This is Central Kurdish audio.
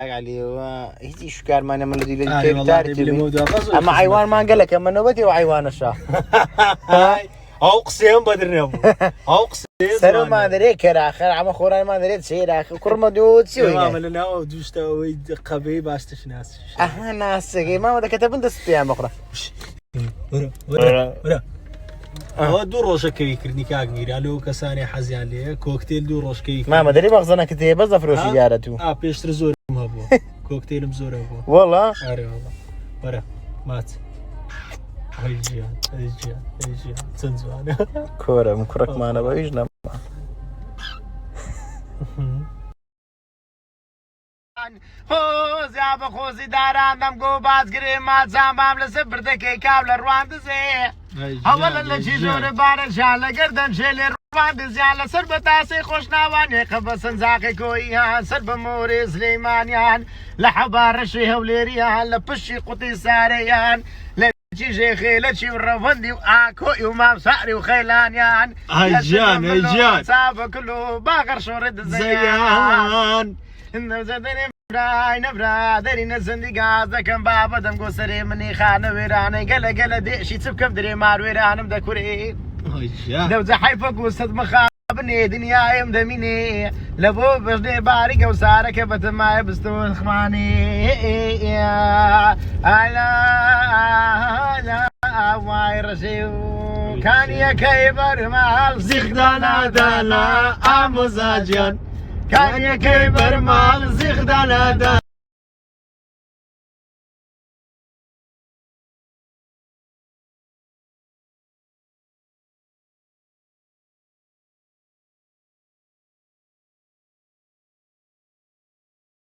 عليه هیچ شکارمانە لە والله ئەمە حیوانمان گەلەکە منەوەتی و حیوانەشە ئەو قسەیەم بەدرنێ بوو ئەو سەرمان دەرێت کەراخەر ئەمە خۆرانمان دەرێت سێراخ کوڕمە دووە چی لە ناوە دووشتەوەی قەبەی باشتش ناسی ئەها ناسەکەی ماوە دەکەتە بن دەست پێیان بخڕە ئەوە دوو ڕۆژەکەوی کردنی کاگمیرا لەو کەسانی حەزیان لێ کۆکتێل دوو ڕۆژکەی مامە دەری بەغزەنەکە تێ بەس دەفرۆشی یارەت و پێشتر زۆرم هەبووە کۆکتێلم زۆرە بوو وەڵا وەرە ماچ چەند جوانە کۆرم کوڕکمانە بە هیچ نەما خۆزیا بە خۆزی داران دەمگۆ بازگرێ ماچان بام لەسەر بردەکەی کاو لە ڕوان دزێ هەوڵە لە چی زۆرە بارەشان لە گەردەن شێ لێ ڕوان دزیان لەسەر بە تاسەی خۆشناوانێ خە بە سنجاقی کۆییان سەر بە مۆرێ سلەیمانیان لە حەبارەشی هەولێریان لە پشتی قوتی سارەیان لە چی ژێخێ لە چی ڕەوەندی و ئاکۆی و مامساری و خەیلانیان ئەیجان چابە کلۆ باگەڕ شۆڕێ دزەیان نەبرا دەرینە زەندی گاز دەکەم بابە دەم گۆسەرێ منی خانە وێرانەی گەلە گەلە دێشی چ بکەم درێ ماروێرانم دەکورێ دەوجە حیفە گوستت مەخا بنێ دنیایم دەمینێ لە بۆ بەژنێ باری گەوسارەکە بەتەمایە بستەوە خمانێ وای ڕەشێ و کانیەکەی بەرماڵ زیخدانادانا ئامۆزاجیان کانیەکەی بەرماڵ زیخدانادا